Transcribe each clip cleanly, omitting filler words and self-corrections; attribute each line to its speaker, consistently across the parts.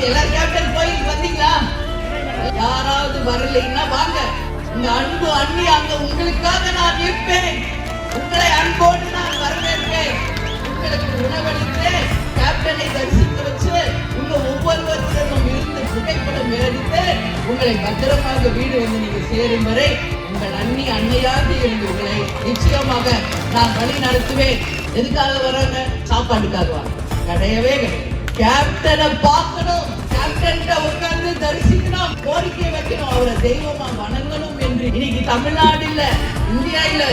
Speaker 1: எல்லாரும் கேப்டன் கோயிலுக்கு வந்தீங்களா? யாராவது வரலைன்னா வாங்க. உங்க அன்பு அண்ணி அங்க உங்களுக்காக நான் இருப்பேன். உங்களை அன்போடு நான் வரவேற்பேன். உங்களுக்கு உணவளித்து கேப்டனை தரிசிக்க வச்சு உங்க ஒவ்வொருவருடனும் இருந்து புகைப்படம் எடுத்து உங்களை பத்திரமாக வீடு வந்து நீங்க சேரும் வரை உங்கள் அன்னையாக இருந்து உங்களை நிச்சயமாக நான் வழி நடத்துவேன். எதுக்காக வராங்க? சாப்பாட்டுக்காக வாங்க. கிடையவே கேப்டனை பார்க்கணும், கேப்டன் உட்கார்ந்து தரிசிக்கணும், கோரிக்கை வைக்கணும், அவரை தெய்வமா வணங்கணும் என்று இன்னைக்கு தமிழ்நாடு இல்ல, இந்தியா இல்ல,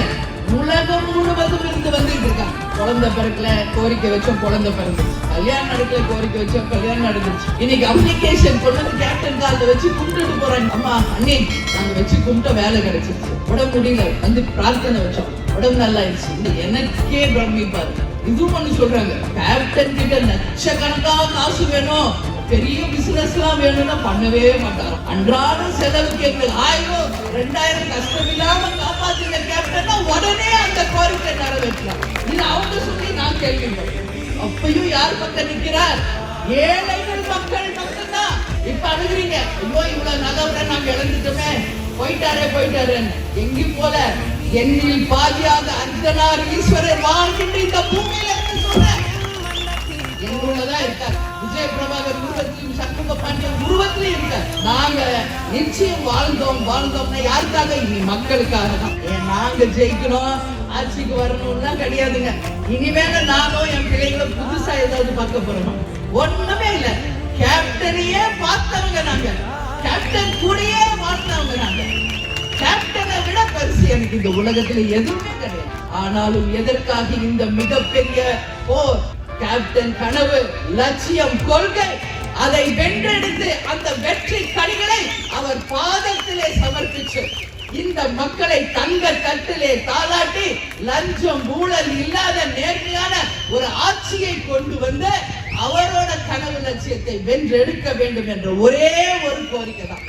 Speaker 1: உலகம் முழுவதும் இருந்து வந்துட்டு இருக்காங்க. குழந்தை பிறக்கல, கோரிக்கை வச்சோம், குழந்தை பிறந்துச்சு. கல்யாணம் நடக்கல, கோரிக்கை வச்சோம், கல்யாணம் நடந்துச்சு. இன்னைக்கு அப்ளிகேஷன் கொண்டு கேப்டன் காலில் வச்சு கும்பிட்டு போறாங்க. அம்மா அண்ணே நாங்க வச்சு கும்பிட்ட வேலை கிடைச்சிருச்சு, உடம்பு முடியல வந்து பிரார்த்தனை வச்சோம், உடம்பு நல்லா ஆயிடுச்சு. எனக்கே பிரமிப்பாரு. இதுவும் ஒண்ணு சொல்றாங்க, கேப்டன் கிட்ட லட்சக்கணக்கா காசு வேணும், பெரிய பிசினஸ் எல்லாம் வேணும்னா பண்ணவே மாட்டாரு. அன்றாட செலவுக்கு எங்களுக்கு 1000 2000 கஷ்டம் இல்லாம காப்பாத்துங்க கேப்டன், உடனே அந்த கோரிக்கை நிறைவேற்றலாம். இது அவங்க சொல்லி நான் கேள்விப்பட்டேன். அப்பயும் யார் பக்கம் நிக்கிறார்? ஏழைகள் மக்கள் மட்டும்தான். இப்ப அழுகுறீங்க, ஐயோ இவ்வளவு நல்லவரை நாங்க இழந்துட்டோமே, போயிட்டாரேன்னு. எங்கேயும் போல என்னில் பாதியாக அர்த்தனார் ஈஸ்வரர் வாழ்கின்ற இந்த பூமியில இருந்து சொல்றேன். எங்களுள்ளதான் இருக்கார். விஜய பிரபாகர் உருவத்திலும் சண்முக பாண்டியன் உருவத்திலும் இருக்கார். நாங்க நிச்சயம் வாழ்ந்தோம்னா யாருக்காக? இனி மக்களுக்காக தான். நாங்க ஜெயிக்கணும், ஆட்சிக்கு வரணும்னா கிடையாதுங்க. இனிமேல நானும் என் பிள்ளைகளை புதுசா ஏதாவது பார்க்க போறோம். ஒண்ணுமே இல்ல, கேப்டனையே பார்த்தவங்க நாங்க, கேப்டன் கூடயே வாழ்ந்தவங்க நாங்க. கேப்டனை விட பரிசு எனக்கு இந்த உலகத்துல எதுவுமே கிடையாது. ஆனாலும் எதற்காக இந்த மிகப்பெரிய போர்? கேப்டன் கனவு, லட்சியம், கொள்கை, அதை வென்றெடுத்து அந்த வெற்றி கனிகளை அவர் பாதத்திலே சமர்ப்பிச்சு இந்த மக்களை தங்க தட்டிலே தாளாட்டி லஞ்சம் ஊழல் இல்லாத நேர்மையான ஒரு ஆட்சியை கொண்டு வந்து அவரோட கனவு லட்சியத்தை வென்றெடுக்க வேண்டும் என்ற ஒரே ஒரு கோரிக்கை தான்.